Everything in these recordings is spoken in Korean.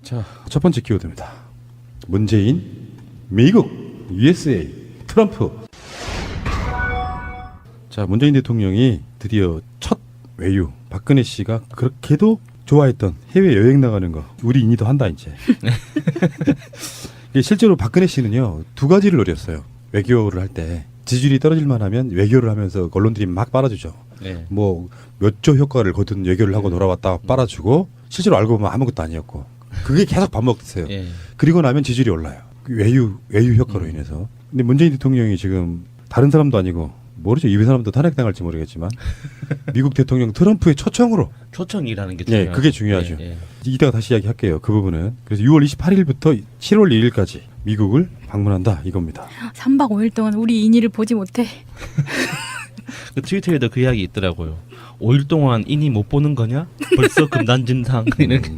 자, 첫 번째 키워드입니다. 문재인, 미국, USA, 트럼프. 자, 문재인 대통령이 드디어 첫 외유, 박근혜 씨가 그렇게도 좋아했던 해외 여행 나가는 거 우리 인이도 한다 이제. 실제로 박근혜 씨는요 두 가지를 노렸어요. 외교를 할 때 지지율이 떨어질만 하면 외교를 하면서 언론들이 막 빨아주죠. 네. 뭐 몇 조 효과를 거둔 외교를 하고 돌아왔다 빨아주고 실제로 알고 보면 아무것도 아니었고 그게 계속 반복됐어요. 예. 그리고 나면 지지율이 올라요. 그 외유 효과로 인해서. 근데 문재인 대통령이 지금 다른 사람도 아니고 모르죠. 이 사람도 탄핵당할지 모르겠지만 미국 대통령 트럼프의 초청으로. 초청이라는 게 예, 중요하죠. 그게 중요하죠. 예, 예. 이따가 다시 이야기할게요. 그 부분은. 그래서 6월 28일부터 7월 2일까지 미국을 방문한다 이겁니다. 3박 5일 동안 우리 인이를 보지 못해. 그 트위터에도 그 이야기 있더라고요. 5일 동안 인이 못 보는 거냐? 벌써 금단진상. 이렇게.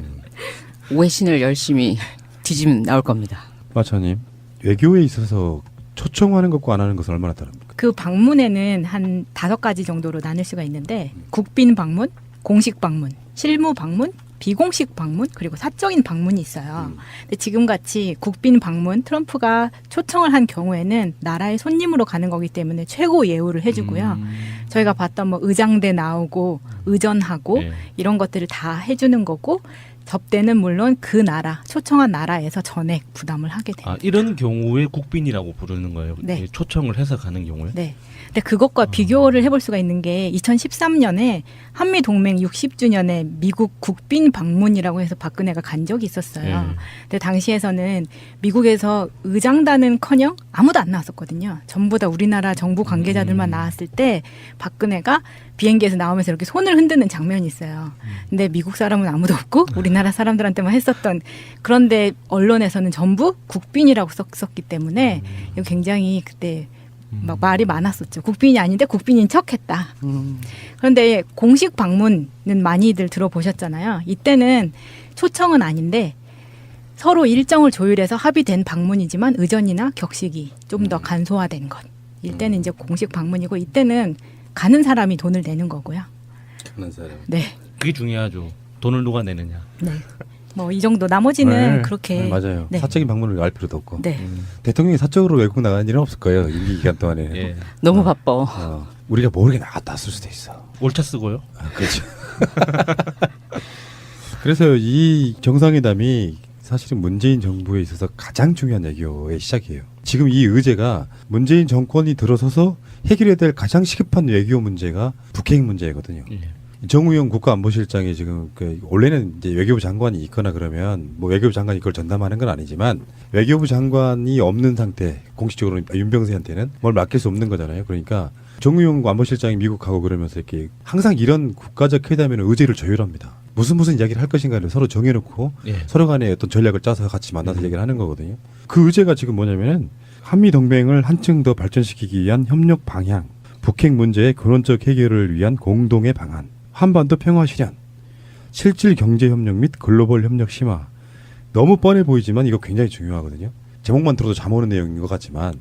외신을 열심히 뒤지면 나올 겁니다. 마차님, 외교에 있어서 초청하는 것과 안 하는 것은 얼마나 다릅니까? 그 방문에는 한 5가지 정도로 나눌 수가 있는데 국빈 방문, 공식 방문, 실무 방문, 비공식 방문, 그리고 사적인 방문이 있어요. 근데 지금같이 국빈 방문, 트럼프가 초청을 한 경우에는 나라의 손님으로 가는 거기 때문에 최고 예우를 해주고요. 저희가 봤던 뭐 의장대 나오고 의전하고 예. 이런 것들을 다 해주는 거고 접대는 물론 그 나라, 초청한 나라에서 전액 부담을 하게 됩니다. 아, 이런 경우에 국빈이라고 부르는 거예요. 네. 초청을 해서 가는 경우에. 네. 근데 그것과 비교를 해볼 수가 있는 게 2013년에 한미 동맹 60주년에 미국 국빈 방문이라고 해서 박근혜가 간 적이 있었어요. 예. 근데 당시에서는 미국에서 의장단은커녕 아무도 안 나왔었거든요. 전부 다 우리나라 정부 관계자들만 나왔을 때 박근혜가 비행기에서 나오면서 이렇게 손을 흔드는 장면이 있어요. 근데 미국 사람은 아무도 없고 우리나라 사람들한테만 했었던, 그런데 언론에서는 전부 국빈이라고 썼기 때문에 이거 굉장히 그때 막 말이 많았었죠. 국빈이 아닌데 국빈인 척했다. 그런데 공식 방문은 많이들 들어보셨잖아요. 이때는 초청은 아닌데 서로 일정을 조율해서 합의된 방문이지만 의전이나 격식이 좀 더 간소화된 것. 이때는 이제 공식 방문이고 이때는 가는 사람이 돈을 내는 거고요. 가는 사람. 네, 그게 중요하죠. 돈을 누가 내느냐. 네. 뭐 이 정도. 나머지는 네. 그렇게. 네, 맞아요. 네. 사적인 방문을 알 필요도 없고. 네. 대통령이 사적으로 외국 나가는 일은 없을 거예요. 임기 기간 동안에. 예. 너무 바빠. 우리가 모르게 나갔다 왔을 수도 있어. 올차 쓰고요. 그렇죠. 그래서 이 정상회담이 사실은 문재인 정부에 있어서 가장 중요한 외교의 시작이에요. 지금 이 의제가 문재인 정권이 들어서서 해결해야 될 가장 시급한 외교 문제가 북핵 문제거든요. 예. 정우영 국가안보실장이 지금 원래는 이제 외교부 장관이 있거나 그러면 뭐 외교부 장관이 이걸 전담하는 건 아니지만 외교부 장관이 없는 상태, 공식적으로 윤병세한테는 뭘 맡길 수 없는 거잖아요. 그러니까 정우영 안보실장이 미국 가고 그러면서 이렇게 항상 이런 국가적 회담에는 의제를 조율합니다. 무슨 이야기를 할 것인가를 서로 정해놓고 예. 서로 간에 어떤 전략을 짜서 같이 만나서 얘기를 하는 거거든요. 그 의제가 지금 뭐냐면은 한미 동맹을 한층 더 발전시키기 위한 협력 방향, 북핵 문제의 근원적 해결을 위한 공동의 방안, 한반도 평화 실현, 실질 경제 협력 및 글로벌 협력 심화. 너무 뻔해 보이지만 이거 굉장히 중요하거든요. 제목만 들어도 잠 오는 내용인 것 같지만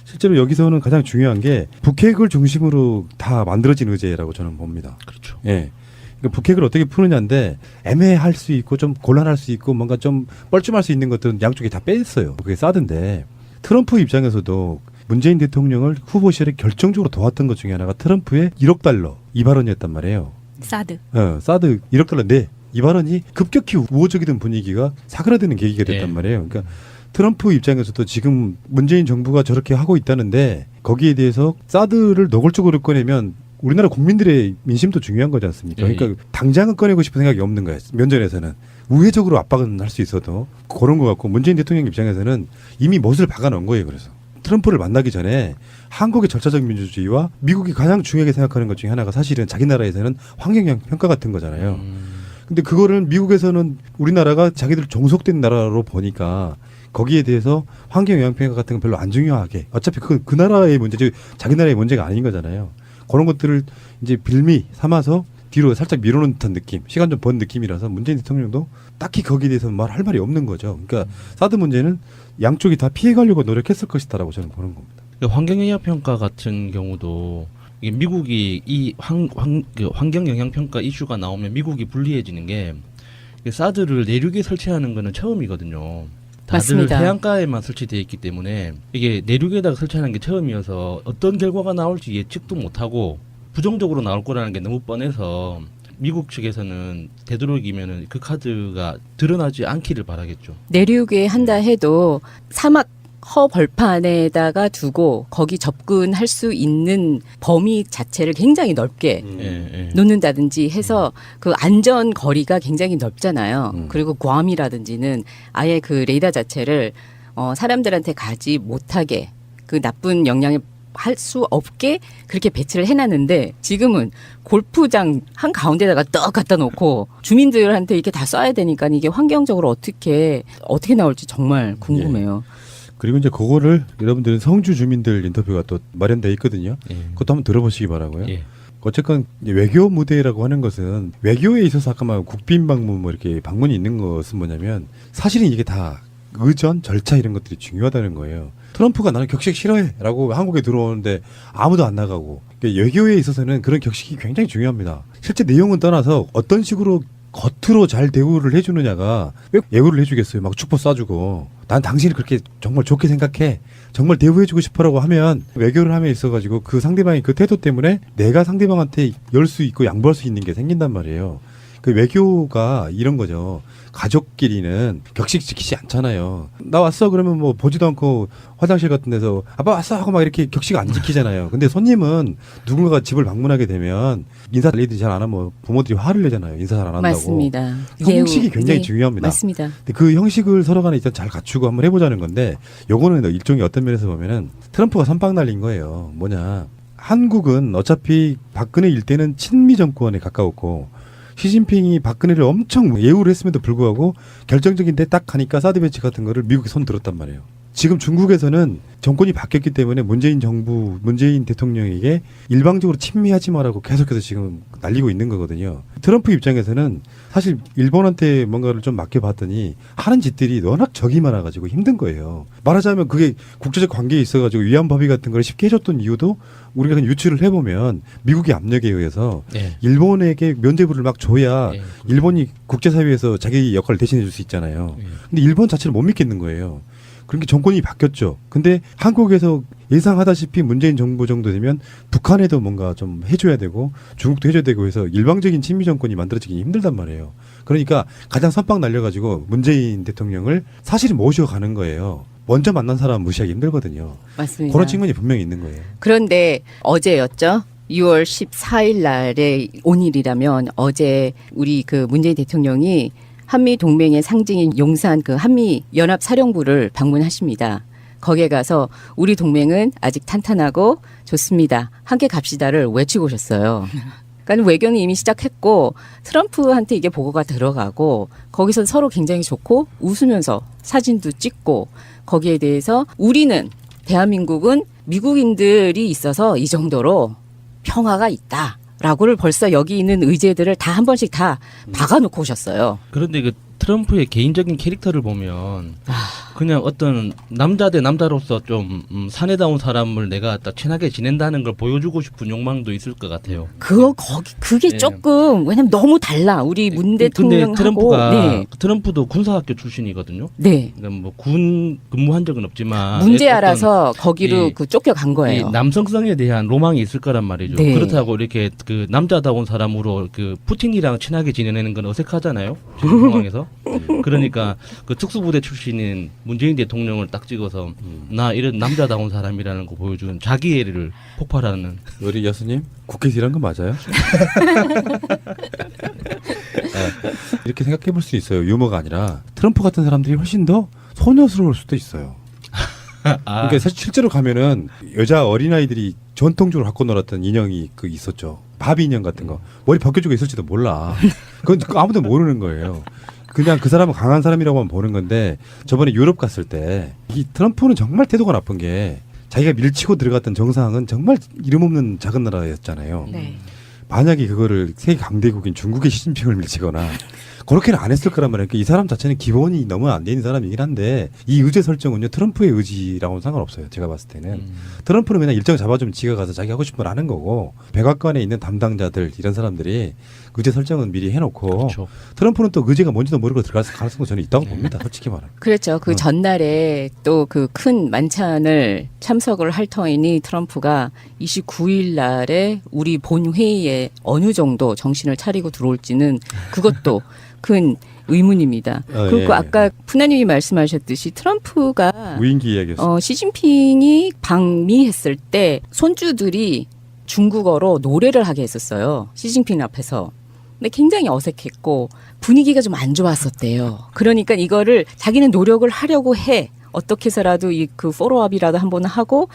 실제로 여기서는 가장 중요한 게 북핵을 중심으로 다 만들어진 의제라고 저는 봅니다. 그렇죠. 예. 그러니까 북핵을 어떻게 푸느냐인데 애매할 수 있고 좀 곤란할 수 있고 뭔가 좀 뻘쭘할 수 있는 것들은 양쪽이 다 뺐어요. 그게 사드인데 트럼프 입장에서도 문재인 대통령을 후보 시절에 결정적으로 도왔던 것 중에 하나가 트럼프의 1억 달러 이 발언이었단 말이에요. 사드. 사드 1억 달러 네. 이 발언이 급격히 우호적이던 분위기가 사그라드는 계기가 됐단 네. 말이에요. 그러니까 트럼프 입장에서도 지금 문재인 정부가 저렇게 하고 있다는데 거기에 대해서 사드를 노골적으로 꺼내면 우리나라 국민들의 민심도 중요한 거지 않습니까? 예. 그러니까 당장은 꺼내고 싶은 생각이 없는 거예요. 면전에서는. 우회적으로 압박은 할 수 있어도 그런 것 같고 문재인 대통령 입장에서는 이미 못을 박아놓은 거예요. 그래서 트럼프를 만나기 전에 한국의 절차적 민주주의와 미국이 가장 중요하게 생각하는 것 중에 하나가 사실은 자기 나라에서는 환경영향 평가 같은 거잖아요. 근데 그거를 미국에서는 우리나라가 자기들 종속된 나라로 보니까 거기에 대해서 환경영향평가 같은 건 별로 안 중요하게 어차피 그 나라의 문제지 자기 나라의 문제가 아닌 거잖아요. 그런 것들을 이제 빌미 삼아서 뒤로 살짝 밀어놓은 듯한 느낌, 시간 좀 번 느낌이라서 문재인 대통령도 딱히 거기에 대해서 말할 말이 없는 거죠. 그러니까 사드 문제는 양쪽이 다 피해가려고 노력했을 것이다라고 저는 보는 겁니다. 환경영향 평가 같은 경우도 이게 미국이 이 환경영향 평가 이슈가 나오면 미국이 불리해지는 게 사드를 내륙에 설치하는 거는 처음이거든요. 다들 맞습니다. 해안가에만 설치되어 있기 때문에 이게 내륙에다가 설치하는 게 처음이어서 어떤 결과가 나올지 예측도 못하고 부정적으로 나올 거라는 게 너무 뻔해서 미국 측에서는 되도록이면은 그 카드가 드러나지 않기를 바라겠죠. 내륙에 한다 해도 사막 허벌판에다가 두고 거기 접근할 수 있는 범위 자체를 굉장히 넓게 예. 놓는다든지 해서 그 안전 거리가 굉장히 넓잖아요. 음. 그리고 괌이라든지는 아예 그 레이더 자체를 사람들한테 가지 못하게 그 나쁜 영향을 할 수 없게 그렇게 배치를 해놨는데 지금은 골프장 한 가운데다가 떡 갖다 놓고 주민들한테 이렇게 다 쏴야 되니까 이게 환경적으로 어떻게 나올지 정말 궁금해요. 그리고 이제 그거를 여러분들은 성주 주민들 인터뷰가 또 마련돼 있거든요. 예. 그것도 한번 들어보시기 바라고요. 예. 어쨌건 이제 외교 무대라고 하는 것은 외교에 있어서 아까 말 국빈 방문 뭐 이렇게 방문이 있는 것은 뭐냐면 사실은 이게 다 의전 절차 이런 것들이 중요하다는 거예요. 트럼프가 나는 격식 싫어해라고 한국에 들어오는데 아무도 안 나가고 그러니까 외교에 있어서는 그런 격식이 굉장히 중요합니다. 실제 내용은 떠나서 어떤 식으로 겉으로 잘 대우를 해주느냐가 왜 예우를 해주겠어요. 막 축복 쏴주고 난 당신을 그렇게 정말 좋게 생각해 정말 대우해주고 싶어라고 하면 외교를 함에 있어가지고 그 상대방의 그 태도 때문에 내가 상대방한테 열 수 있고 양보할 수 있는 게 생긴단 말이에요. 그 외교가 이런 거죠. 가족끼리는 격식 지키지 않잖아요. 나 왔어 그러면 뭐 보지도 않고 화장실 같은 데서 아빠 왔어 하고 막 이렇게 격식 안 지키잖아요. 근데 손님은 누군가가 집을 방문하게 되면 인사 레이드 잘 안 하면 부모들이 화를 내잖아요. 인사 잘 안 한다고. 맞습니다. 형식이 굉장히 예, 중요합니다. 맞습니다. 근데 그 형식을 서로 간에 일단 잘 갖추고 한번 해보자는 건데 요거는 일종의 어떤 면에서 보면은 트럼프가 선빵 날린 거예요. 뭐냐. 한국은 어차피 박근혜 일대는 친미 정권에 가까웠고 시진핑이 박근혜를 엄청 예우를 했음에도 불구하고 결정적인 데 딱 가니까 사드 배치 같은 거를 미국이 손 들었단 말이에요. 지금 중국에서는 정권이 바뀌었기 때문에 문재인 대통령에게 일방적으로 친미하지 마라고 계속해서 지금 날리고 있는 거거든요. 트럼프 입장에서는 사실 일본한테 뭔가를 좀 맡겨봤더니 하는 짓들이 워낙 적이 많아가지고 힘든 거예요. 말하자면 그게 국제적 관계에 있어가지고 위안법의 같은 걸 쉽게 해줬던 이유도 우리가 그냥 유추를 해보면 미국의 압력에 의해서 예. 일본에게 면죄부를 막 줘야 예. 일본이 국제사회에서 자기 역할을 대신해 줄 수 있잖아요. 예. 근데 일본 자체를 못 믿겠는 거예요. 그러니까 정권이 바뀌었죠. 근데 한국에서 예상하다시피 문재인 정부 정도 되면 북한에도 뭔가 좀 해줘야 되고 중국도 해줘야 되고 해서 일방적인 친미 정권이 만들어지기 힘들단 말이에요. 그러니까 가장 선빵 날려가지고 문재인 대통령을 사실은 모셔가는 거예요. 먼저 만난 사람 무시하기 힘들거든요. 맞습니다. 그런 측면이 분명히 있는 거예요. 그런데 어제였죠. 6월 14일 날에 오늘이라면 어제 우리 그 문재인 대통령이 한미 동맹의 상징인 용산 그 한미 연합 사령부를 방문하십니다. 거기에 가서 우리 동맹은 아직 탄탄하고 좋습니다. 함께 갑시다를 외치고 오셨어요. 그러니까 외교는 이미 시작했고 트럼프한테 이게 보고가 들어가고 거기서 서로 굉장히 좋고 웃으면서 사진도 찍고 거기에 대해서 우리는 대한민국은 미국인들이 있어서 이 정도로 평화가 있다. 라고를 벌써 여기 있는 의제들을 다 한 번씩 다 박아놓고 오셨어요. 그런데 그 트럼프의 개인적인 캐릭터를 보면 그냥 어떤 남자 대 남자로서 좀 사내다운 사람을 내가 딱 친하게 지낸다는 걸 보여주고 싶은 욕망도 있을 것 같아요. 그게 예. 조금 왜냐면 너무 달라 우리 문 근데 대통령하고. 트럼프가 네. 트럼프도 군사학교 출신이거든요. 네. 그러니까 뭐 군 근무한 적은 없지만 문제 어떤 알아서 거기로 이- 그 쫓겨간 이 거예요. 남성성에 대한 로망이 있을 거란 말이죠. 네. 그렇다고 이렇게 그 남자다운 사람으로 그 푸틴이랑 친하게 지내는 건 어색하잖아요. 지금 상황에서. 그러니까 그 특수부대 출신인 문재인 대통령을 딱 찍어서 나 이런 남자다운 사람이라는 거 보여주는 자기애를 폭발하는. 우리 여수님 국회에서 일한 거 맞아요? 이렇게 생각해 볼 수 있어요. 유머가 아니라 트럼프 같은 사람들이 훨씬 더 소녀스러울 수도 있어요. 그러니까 사실 실제로 가면은 여자 어린아이들이 전통적으로 갖고 놀았던 인형이 그 있었죠. 바비 인형 같은 거. 머리 벗겨주고 있을지도 몰라. 그건 아무도 모르는 거예요. 그냥 그 사람은 강한 사람이라고만 보는 건데 저번에 유럽 갔을 때 이 트럼프는 정말 태도가 나쁜 게 자기가 밀치고 들어갔던 정상은 정말 이름 없는 작은 나라였잖아요. 네. 만약에 그거를 세계 강대국인 중국의 시진핑을 밀치거나 그렇게는 안 했을 거란 말이에요. 그러니까 이 사람 자체는 기본이 너무 안 돼 있는 사람이긴 한데 이 의제 설정은요 트럼프의 의지랑은 상관없어요. 제가 봤을 때는 트럼프는 그냥 일정 잡아주면 지가 가서 자기 하고 싶은 걸 하는 거고 백악관에 있는 담당자들 이런 사람들이 의제 설정은 미리 해놓고 그렇죠. 트럼프는 또 의제가 뭔지도 모르고 들어갈 가능성도 저는 있다고 봅니다. 솔직히 말하면. 그렇죠. 그 전날에 또 그 큰 만찬을 참석을 할 터이니 트럼프가 29일 날에 우리 본회의에 어느 정도 정신을 차리고 들어올지는 그것도 큰 의문입니다. 그리고 예, 아까 푸나님이 말씀하셨듯이 트럼프가 우인기 이야기였어요. 시진핑이 방미했을 때 손주들이 중국어로 노래를 하게 했었어요. 시진핑 앞에서. 근데 굉장히 어색했고 분위기가 좀 안 좋았었대요. 그러니까 이거를 자기는 노력을 하려고 해. 어떻게 해서라도 이 그 포로업이라도 한번 하고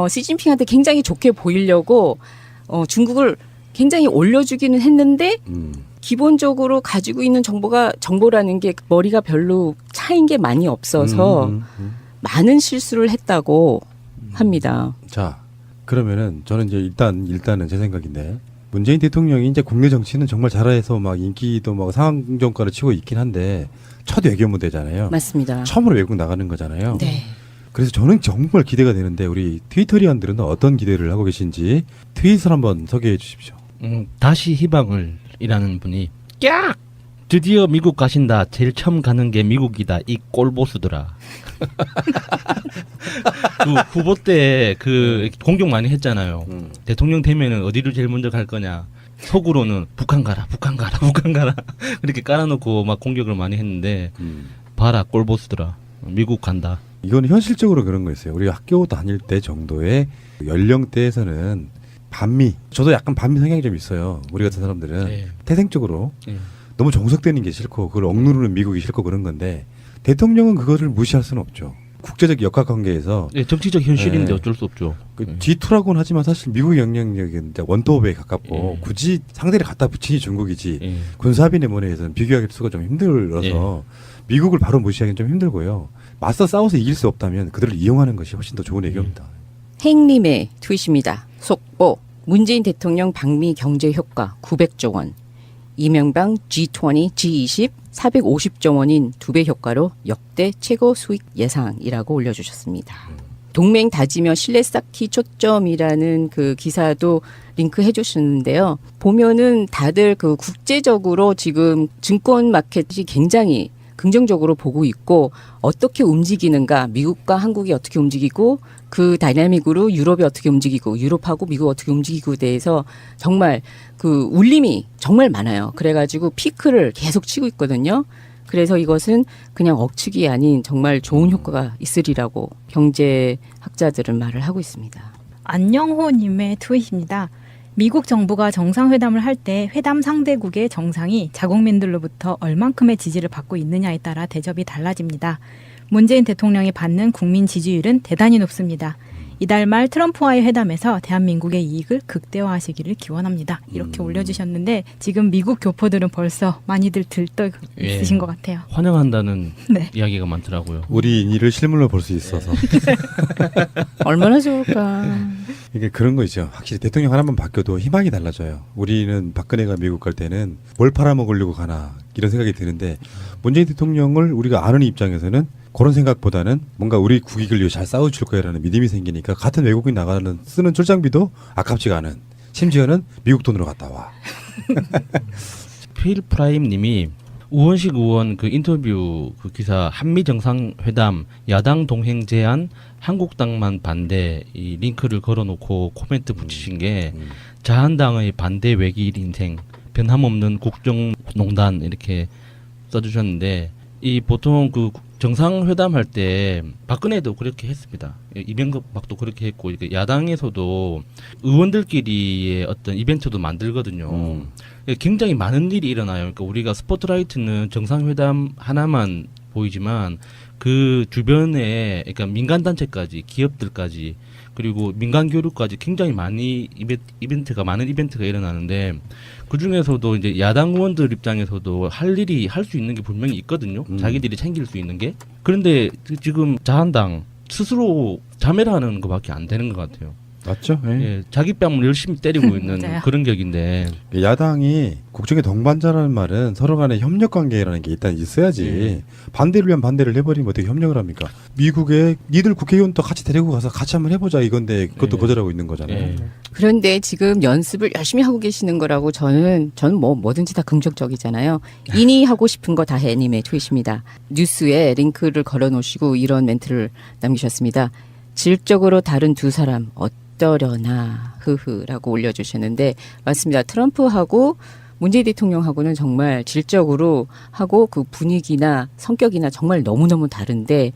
시진핑한테 굉장히 좋게 보이려고 중국을 굉장히 올려주기는 했는데 기본적으로 가지고 있는 정보라는 게 머리가 별로 차인 게 많이 없어서 많은 실수를 했다고 합니다. 자, 그러면은 저는 이제 일단은 제 생각인데 문재인 대통령이 이제 국내 정치는 정말 잘해서 막 인기도 막 상정가를 치고 있긴 한데 첫 외교 무대잖아요. 맞습니다. 처음으로 외국 나가는 거잖아요. 네. 그래서 저는 정말 기대가 되는데 우리 트위터리안들은 어떤 기대를 하고 계신지 트윗을 한번 소개해 주십시오. 다시 희망을 이라는 분이 깍! 드디어 미국 가신다. 제일 처음 가는 게 미국이다. 이 꼴보수더라. 그 후보 때 그 공격 많이 했잖아요. 대통령 되면은 어디를 제일 먼저 갈 거냐. 속으로는 북한 가라, 북한 가라, 북한 가라. 그렇게 깔아놓고 막 공격을 많이 했는데 봐라 꼴보수더라. 미국 간다. 이거는 현실적으로 그런 거였어요. 우리 학교 다닐 때 정도의 연령대에서는 반미, 저도 약간 반미 성향이 좀 있어요. 우리 같은 사람들은 네. 태생적으로 네. 너무 정석되는 게 싫고 그걸 억누르는 미국이 싫고 그런 건데 대통령은 그거를 무시할 수는 없죠. 국제적 역학관계에서 네, 정치적 현실인데 네. 어쩔 수 없죠. 그 G2라고는 하지만 사실 미국의 영향력은 이제 원톱에 가깝고 예. 굳이 상대를 갖다 붙이니 중국이지 예. 군사합의 내문에서는 비교할 수가 좀 힘들어서 미국을 바로 무시하기는 좀 힘들고요. 맞서 싸워서 이길 수 없다면 그들을 이용하는 것이 훨씬 더 좋은 애교입니다. 행님의 트윗입니다. 속보 문재인 대통령 방미 경제 효과 900조 원. 이명박 G20, G20 450조 원인 2배 효과로 역대 최고 수익 예상이라고 올려주셨습니다. 동맹 다지며 신뢰 쌓기 초점이라는 그 기사도 링크해 주셨는데요. 보면은 다들 그 국제적으로 지금 증권 마켓이 굉장히 긍정적으로 보고 있고 어떻게 움직이는가 미국과 한국이 어떻게 움직이고 그 다이나믹으로 유럽이 어떻게 움직이고 유럽하고 미국 어떻게 움직이고에 대해서 정말 그 울림이 정말 많아요. 그래가지고 피크를 계속 치고 있거든요. 그래서 이것은 그냥 억측이 아닌 정말 좋은 효과가 있으리라고 경제학자들은 말을 하고 있습니다. 안영호님의 트윗입니다. 미국 정부가 정상회담을 할 때 회담 상대국의 정상이 자국민들로부터 얼만큼의 지지를 받고 있느냐에 따라 대접이 달라집니다. 문재인 대통령이 받는 국민 지지율은 대단히 높습니다. 이달 말 트럼프와의 회담에서 대한민국의 이익을 극대화하시기를 기원합니다. 이렇게 올려주셨는데 지금 미국 교포들은 벌써 많이들 들떠 있으신 예. 것 같아요. 환영한다는 네. 이야기가 많더라고요. 우리 일을 실물로 볼 수 있어서 얼마나 좋을까. 이게 그런 거 있죠. 확실히 대통령 하나만 바뀌어도 희망이 달라져요. 우리는 박근혜가 미국 갈 때는 뭘 팔아먹으려고 가나 이런 생각이 드는데 문재인 대통령을 우리가 아는 입장에서는 그런 생각보다는 뭔가 우리 국익을 위해 잘 싸워줄 거야라는 믿음이 생기니까 같은 외국인 나가는 쓰는 출장비도 아깝지가 않은 심지어는 미국 돈으로 갔다 와. 필 프라임님이 우원식 의원 그 인터뷰 그 기사 한미 정상회담 야당 동행 제안 한국당만 반대 이 링크를 걸어놓고 코멘트 붙이신 게 자한당의 반대 외길 인생 변함없는 국정농단 이렇게 써주셨는데 이 보통 그 정상회담 할 때 박근혜도 그렇게 했습니다. 이명박도 그렇게 했고 이렇게 야당에서도 의원들끼리의 어떤 이벤트도 만들거든요. 굉장히 많은 일이 일어나요. 그러니까 우리가 스포트라이트는 정상회담 하나만 보이지만 그 주변에 그러니까 민간 단체까지 기업들까지 그리고 민간 교류까지 굉장히 많이 많은 이벤트가 일어나는데 그 중에서도 이제 야당 의원들 입장에서도 할 일이 할 수 있는 게 분명히 있거든요. 자기들이 챙길 수 있는 게. 그런데 지금 자한당 스스로 자멸하는 것밖에 안 되는 것 같아요. 맞죠? 예. 예, 자기 뺨을 열심히 때리고 있는 맞아요. 그런 격인데 야당이 국정의 동반자라는 말은 서로 간의 협력 관계라는 게 일단 있어야지. 예. 반대를 위한 반대를 해버리면 어떻게 협력을 합니까? 미국에 니들 국회의원도 같이 데리고 가서 같이 한번 해보자 이건데 그것도 예. 거절하고 있는 거잖아요. 예. 그런데 지금 연습을 열심히 하고 계시는 거라고 저는 뭐든지 다 긍정적이잖아요. 이니 하고 싶은 거 다 해님의 트윗입니다. 뉴스에 링크를 걸어 놓으시고 이런 멘트를 남기셨습니다. 질적으로 다른 두 사람 어떠려나 흐흐라고 올려주셨는데 맞습니다. 트럼프하고 문재인 대통령하고는 정말 질적으로 하고 그 분위기나 성격이나 정말 너무너무 다른데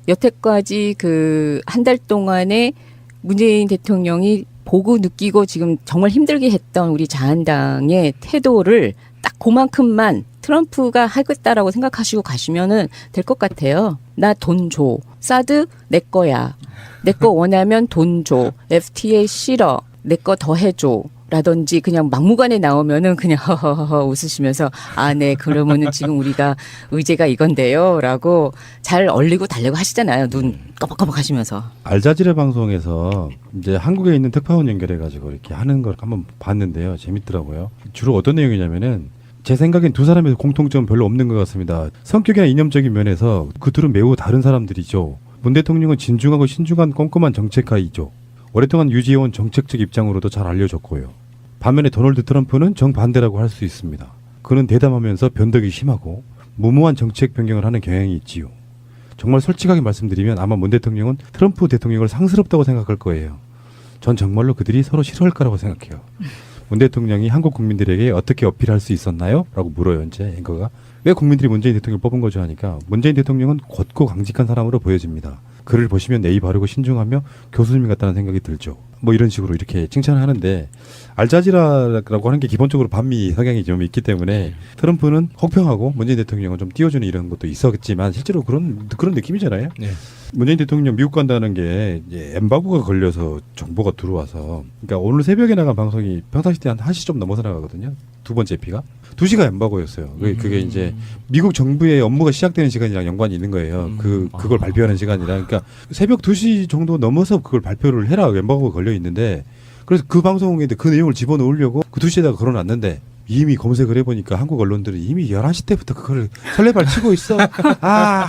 여태까지 그 한 달 동안에 문재인 대통령이 보고 느끼고 지금 정말 힘들게 했던 우리 자한당의 태도를 딱 그만큼만 트럼프가 하겠다라고 생각하시고 가시면은 될 것 같아요. 나 돈 줘. 사드 내 거야. 내 거 원하면 돈 줘. FTA 싫어. 내 거 더 해줘. 라든지 그냥 막무가내 나오면은 그냥 허허허 웃으시면서 아, 네, 그러면은 지금 우리가 의제가 이건데요. 라고 잘 얼리고 달래고 하시잖아요. 눈 꺼벅꺼벅 하시면서. 알자지라 방송에서 이제 한국에 있는 특파원 연결해가지고 이렇게 하는 걸 한번 봤는데요. 재밌더라고요. 주로 어떤 내용이냐면은 제 생각엔 두 사람의 공통점은 별로 없는 것 같습니다. 성격이나 이념적인 면에서 그 둘은 매우 다른 사람들이죠. 문 대통령은 진중하고 신중한 꼼꼼한 정책가이죠. 오랫동안 유지해온 정책적 입장으로도 잘 알려졌고요. 반면에 도널드 트럼프는 정반대라고 할 수 있습니다. 그는 대담하면서 변덕이 심하고 무모한 정책 변경을 하는 경향이 있지요. 정말 솔직하게 말씀드리면 아마 문 대통령은 트럼프 대통령을 상스럽다고 생각할 거예요. 전 정말로 그들이 서로 싫어할 거라고 생각해요. 문 대통령이 한국 국민들에게 어떻게 어필할 수 있었나요? 라고 물어요. 이제 앵커가. 왜 국민들이 문재인 대통령을 뽑은 거죠? 하니까 문재인 대통령은 곧고 강직한 사람으로 보여집니다. 그를 보시면 예의 바르고 신중하며 교수님 같다는 생각이 들죠. 뭐 이런 식으로 이렇게 칭찬을 하는데 알자지라라고 하는 게 기본적으로 반미 성향이 좀 있기 때문에 트럼프는 혹평하고 문재인 대통령은 좀 띄워주는 이런 것도 있었겠지만 실제로 그런 느낌이잖아요. 네. 문재인 대통령 미국 간다는 게 이제 엠바고가 걸려서 정보가 들어와서 그러니까 오늘 새벽에 나간 방송이 평상시 때 한 1시 좀 넘어서 나가거든요. 두 번째 피가 2시가 엠바고였어요. 그게 이제 미국 정부의 업무가 시작되는 시간이랑 연관이 있는 거예요. 그걸 발표하는 시간이라 그러니까 새벽 2시 정도 넘어서 그걸 발표를 해라 엠바고가 걸려 있는데 그래서 그 방송에 그 내용을 집어넣으려고 그 2시에다가 걸어놨는데 이미 검색을 해보니까 한국 언론들이 이미 11시 때부터 그걸 설레발 치고 있어. 아.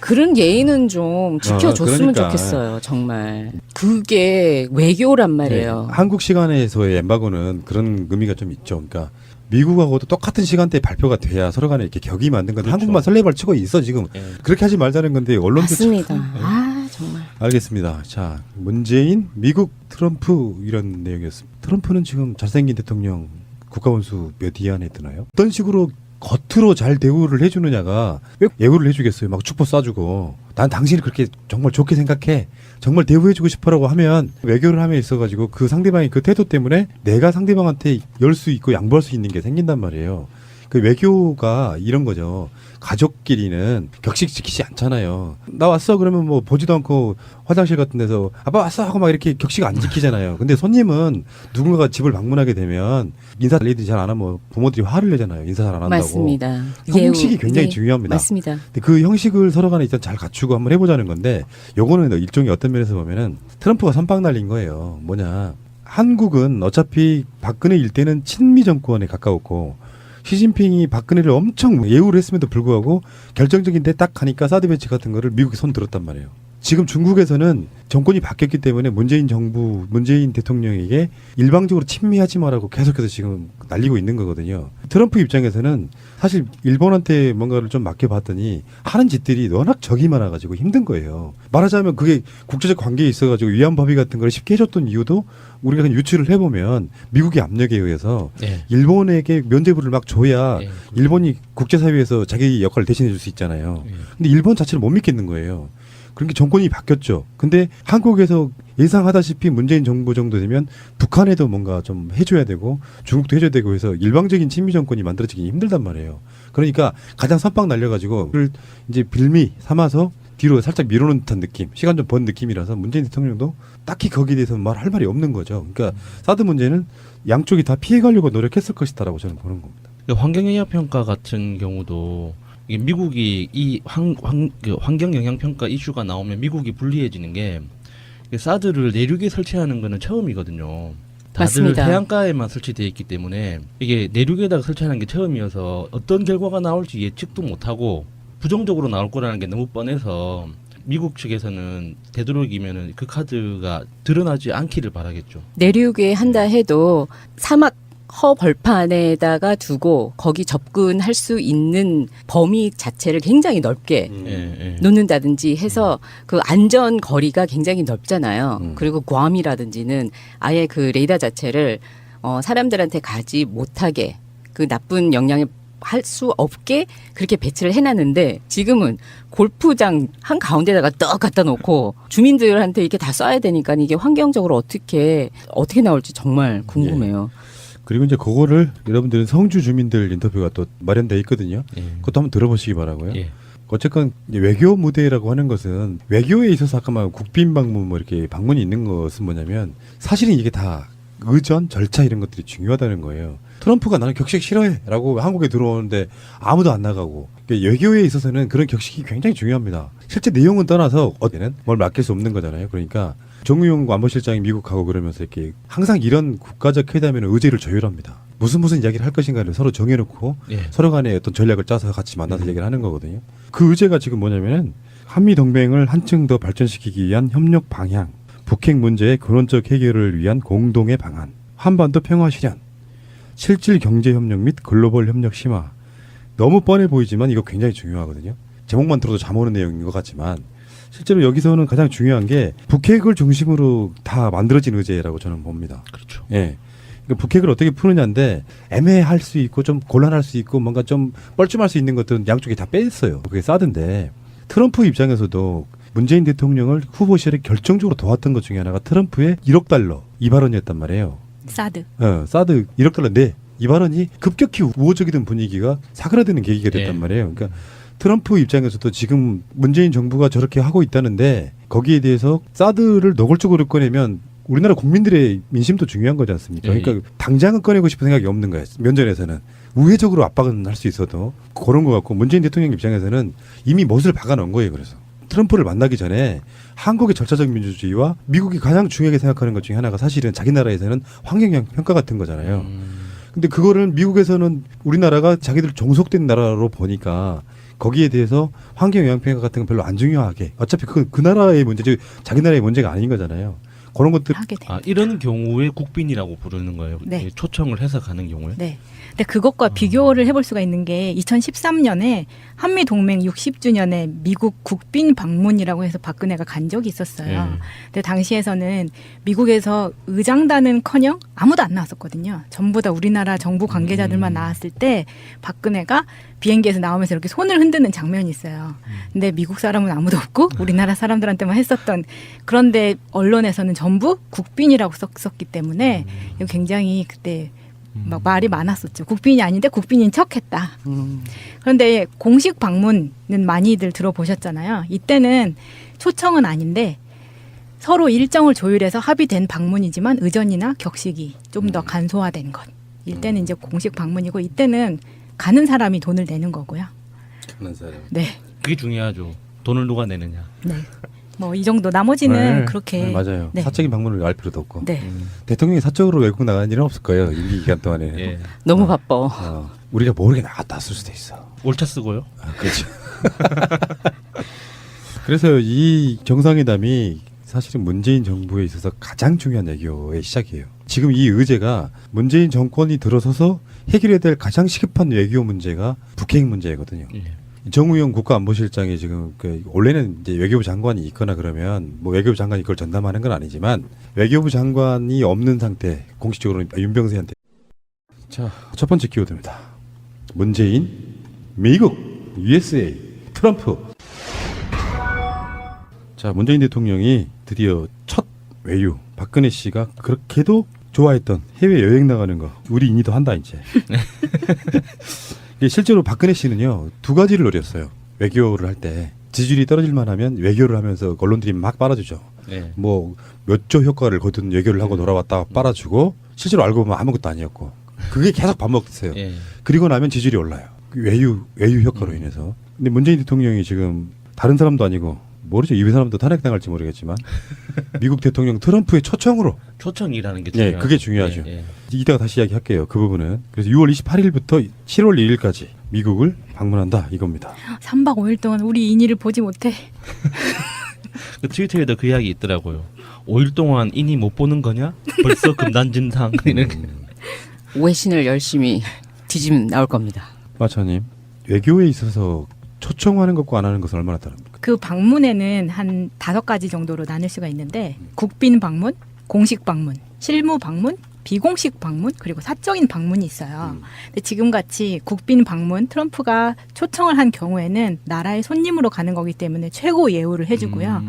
그런 예의는 좀 지켜줬으면 그러니까. 좋겠어요. 정말. 그게 외교란 말이에요. 네, 한국 시간에서의 엠바고는 그런 의미가 좀 있죠. 그러니까 미국하고도 똑같은 시간대에 발표가 돼야 서로 간에 이렇게 격이 맞는 건데 그렇죠. 한국만 설레발 치고 있어 지금. 예. 그렇게 하지 말자는 건데 언론도 맞습니다. 참, 예. 아, 정말. 알겠습니다. 자, 문재인, 미국, 트럼프 이런 내용이었습니다. 트럼프는 지금 잘생긴 대통령 국가원수 몇 위 안에 드나요? 어떤 식으로 겉으로 잘 대우를 해주느냐가 왜 예우를 해주겠어요. 막 축복 쏴주고 난 당신을 그렇게 정말 좋게 생각해. 정말 대우해주고 싶어라고 하면 외교를 함에 있어가지고 그 상대방의 그 태도 때문에 내가 상대방한테 열 수 있고 양보할 수 있는 게 생긴단 말이에요. 그 외교가 이런 거죠. 가족끼리는 격식 지키지 않잖아요. 나 왔어 그러면 뭐 보지도 않고 화장실 같은 데서 아빠 왔어 하고 막 이렇게 격식 안 지키잖아요. 근데 손님은 누군가가 집을 방문하게 되면 인사 레이들이 잘 안 하면 부모들이 화를 내잖아요. 인사 잘 안 한다고. 맞습니다. 형식이 예우. 굉장히 네, 중요합니다. 맞습니다. 근데 그 형식을 서로 간에 일단 잘 갖추고 한번 해보자는 건데 요거는 일종의 어떤 면에서 보면은 트럼프가 선빵 날린 거예요. 뭐냐. 한국은 어차피 박근혜 일대는 친미 정권에 가까웠고 시진핑이 박근혜를 엄청 예우를 했음에도 불구하고 결정적인 데 딱 가니까 사드 배치 같은 거를 미국이 손 들었단 말이에요. 지금 중국에서는 정권이 바뀌었기 때문에 문재인 정부, 문재인 대통령에게 일방적으로 친미하지 마라고 계속해서 지금 날리고 있는 거거든요. 트럼프 입장에서는 사실 일본한테 뭔가를 좀 맡겨봤더니 하는 짓들이 워낙 적이 많아가지고 힘든 거예요. 말하자면 그게 국제적 관계에 있어가지고 위안부 합의 같은 걸 쉽게 해줬던 이유도 우리가 그냥 유추를 해보면 미국의 압력에 의해서 예. 일본에게 면죄부를 막 줘야 예. 일본이 국제사회에서 자기 역할을 대신해 줄 수 있잖아요. 예. 근데 일본 자체를 못 믿겠는 거예요. 그러니까 정권이 바뀌었죠. 근데 한국에서 예상하다시피 문재인 정부 정도 되면 북한에도 뭔가 좀 해줘야 되고 중국도 해줘야 되고 해서 일방적인 친미 정권이 만들어지기 힘들단 말이에요. 그러니까 가장 선빵 날려가지고 그걸 이제 빌미 삼아서 뒤로 살짝 밀어놓은 듯한 느낌, 시간 좀 번 느낌이라서 문재인 대통령도 딱히 거기에 대해서 말할 말이 없는 거죠. 그러니까 사드 문제는 양쪽이 다 피해가려고 노력했을 것이다라고 저는 보는 겁니다. 환경영향평가 같은 경우도 이게 미국이 이 환경 영향평가 이슈가 나오면 미국이 불리해지는 게 사드를 내륙에 설치하는 거는 처음이거든요. 다들 맞습니다. 해안가에만 설치되어 있기 때문에 이게 내륙에다가 설치하는 게 처음이어서 어떤 결과가 나올지 예측도 못하고 부정적으로 나올 거라는 게 너무 뻔해서 미국 측에서는 되도록이면은 그 카드가 드러나지 않기를 바라겠죠. 내륙에 한다 해도 사막 허벌판에다가 두고 거기 접근할 수 있는 범위 자체를 굉장히 넓게 음. 예, 예. 놓는다든지 해서 그 안전 거리가 굉장히 넓잖아요. 음. 그리고 괌이라든지는 아예 그 레이더 자체를 사람들한테 가지 못하게 그 나쁜 영향을 할 수 없게 그렇게 배치를 해놨는데 지금은 골프장 한 가운데다가 떡 갖다 놓고 주민들한테 이렇게 다 쏴야 되니까 이게 환경적으로 어떻게 나올지 정말 궁금해요. 그리고 이제 그거를 여러분들은 성주 주민들 인터뷰가 또 마련돼 있거든요. 예. 그것도 한번 들어보시기 바라고요. 예. 어쨌건 이제 외교 무대라고 하는 것은 외교에 있어서 아까 말 국빈 방문 뭐 이렇게 방문이 있는 것은 뭐냐면 사실은 이게 다 의전 절차 이런 것들이 중요하다는 거예요. 트럼프가 나는 격식 싫어해라고 한국에 들어오는데 아무도 안 나가고 그러니까 외교에 있어서는 그런 격식이 굉장히 중요합니다. 실제 내용은 떠나서 어때는 뭘 맡길 수 없는 거잖아요. 그러니까 정의용 안보실장이 미국 가고 그러면서 이렇게 항상 이런 국가적 회담에는 의제를 조율합니다. 무슨 이야기를 할 것인가를 서로 정해놓고 예. 서로 간에 어떤 전략을 짜서 같이 만나서 얘기를 하는 거거든요. 그 의제가 지금 뭐냐면은 한미 동맹을 한층 더 발전시키기 위한 협력 방향, 북핵 문제의 근원적 해결을 위한 공동의 방안, 한반도 평화 실현, 실질 경제 협력 및 글로벌 협력 심화. 너무 뻔해 보이지만 이거 굉장히 중요하거든요. 제목만 들어도 잠 오는 내용인 것 같지만 실제로 여기서는 가장 중요한 게 북핵을 중심으로 다 만들어진 의제라고 저는 봅니다. 그렇죠. 예. 그러니까 북핵을 어떻게 푸느냐인데 애매할 수 있고 좀 곤란할 수 있고 뭔가 좀 뻘쭘할 수 있는 것들은 양쪽이 다 뺐어요. 그게 사드인데 트럼프 입장에서도 문재인 대통령을 후보 시절에 결정적으로 도왔던 것 중에 하나가 트럼프의 1억 달러 이 발언이었단 말이에요. 사드. 사드 1억 달러 네. 이 발언이 급격히 우호적이던 분위기가 사그라드는 계기가 됐단 예. 말이에요. 그러니까 트럼프 입장에서도 지금 문재인 정부가 저렇게 하고 있다는데 거기에 대해서 사드를 노골적으로 꺼내면 우리나라 국민들의 민심도 중요한 거지 않습니까? 예. 그러니까 당장은 꺼내고 싶은 생각이 없는 거예요. 면전에서는. 우회적으로 압박은 할 수 있어도 그런 것 같고 문재인 대통령 입장에서는 이미 못을 박아놓은 거예요. 그래서 트럼프를 만나기 전에 한국의 절차적 민주주의와 미국이 가장 중요하게 생각하는 것 중에 하나가 사실은 자기 나라에서는 환경 평가 같은 거잖아요. 근데 그거를 미국에서는 우리나라가 자기들 종속된 나라로 보니까 거기에 대해서 환경 영향 평가 같은 건 별로 안 중요하게 어차피 그 나라의 문제지 자기 나라의 문제가 아닌 거잖아요. 그런 것들 하게 돼. 아, 이런 경우에 국빈이라고 부르는 거예요. 네. 초청을 해서 가는 경우에. 네. 근데 그것과 비교를 해볼 수가 있는 게 2013년에 한미 동맹 60주년에 미국 국빈 방문이라고 해서 박근혜가 간 적이 있었어요. 예. 근데 당시에서는 미국에서 의장단은커녕 아무도 안 나왔었거든요. 전부 다 우리나라 정부 관계자들만 나왔을 때 박근혜가 비행기에서 나오면서 이렇게 손을 흔드는 장면이 있어요. 근데 미국 사람은 아무도 없고 우리나라 사람들한테만 했었던 그런데 언론에서는 전부 국빈이라고 썼기 때문에 이거 굉장히 그때 막 말이 많았었죠. 국빈이 아닌데 국빈인 척했다. 그런데 공식 방문은 많이들 들어보셨잖아요. 이때는 초청은 아닌데 서로 일정을 조율해서 합의된 방문이지만 의전이나 격식이 좀 더 간소화된 것. 이때는 이제 공식 방문이고 이때는 가는 사람이 돈을 내는 거고요. 하는 사람. 네, 그게 중요하죠. 돈을 누가 내느냐. 네. 뭐 이 정도 나머지는 그렇게 네, 맞아요. 네. 사적인 방문을 알 필요도 없고 네. 대통령이 사적으로 외국 나가는 일은 없을 거예요. 임기 기간 동안에. 예. 너무 바빠. 우리가 모르게 나갔다 왔을 수도 있어. 올차 쓰고요. 그렇죠. 그래서 이 정상회담이 사실은 문재인 정부에 있어서 가장 중요한 외교의 시작이에요. 지금 이 의제가 문재인 정권이 들어서서 해결해야 될 가장 시급한 외교 문제가 북핵 문제거든요. 예. 정우영 국가안보실장이 지금 원래는 이제 외교부 장관이 있거나 그러면 뭐 외교부 장관이 그걸 전담하는 건 아니지만 외교부 장관이 없는 상태 공식적으로 윤병세한테 자, 첫 번째 키워드입니다. 문재인, 미국, USA, 트럼프. 자, 문재인 대통령이 드디어 첫 외유 박근혜 씨가 그렇게도 좋아했던 해외 여행 나가는 거 우리 인이도 한다 이제. 실제로 박근혜 씨는요 두 가지를 노렸어요. 외교를 할 때 지지율이 떨어질 만하면 외교를 하면서 언론들이 막 빨아주죠. 예. 뭐 몇 조 효과를 거둔 외교를 하고 돌아왔다 빨아주고 실제로 알고 보면 아무것도 아니었고 그게 계속 반복됐어요. 예. 그리고 나면 지지율이 올라요. 외유 효과로 인해서. 근데 문재인 대통령이 지금 다른 사람도 아니고 모르죠. 이 사람도 탄핵당할지 모르겠지만 미국 대통령 트럼프의 초청으로 초청이라는 게 예, 중요하죠. 그게 중요하죠. 예, 예. 이따가 다시 이야기할게요. 그 부분은. 그래서 6월 28일부터 7월 1일까지 미국을 방문한다 이겁니다. 3박 5일 동안 우리 인이를 보지 못해. 그 트위터에도 그 이야기 있더라고요. 5일 동안 인이 못 보는 거냐? 벌써 금단진상 이렇게. 외신을 열심히 뒤지면 나올 겁니다. 마차님 외교에 있어서 초청하는 것과 안 하는 것은 얼마나 다릅니까? 그 방문에는 한 5가지 정도로 나눌 수가 있는데 국빈 방문, 공식 방문, 실무 방문, 비공식 방문 그리고 사적인 방문이 있어요. 근데 지금 같이 국빈 방문 트럼프가 초청을 한 경우에는 나라의 손님으로 가는 거기 때문에 최고 예우를 해주고요.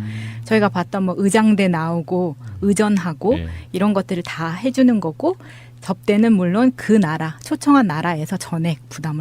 저희가 봤던 뭐 의장대 나오고 의전하고 예. 이런 것들을 다 해주는 거고 접대는 물론 그 나라 초청한 나라에서 전액 부담을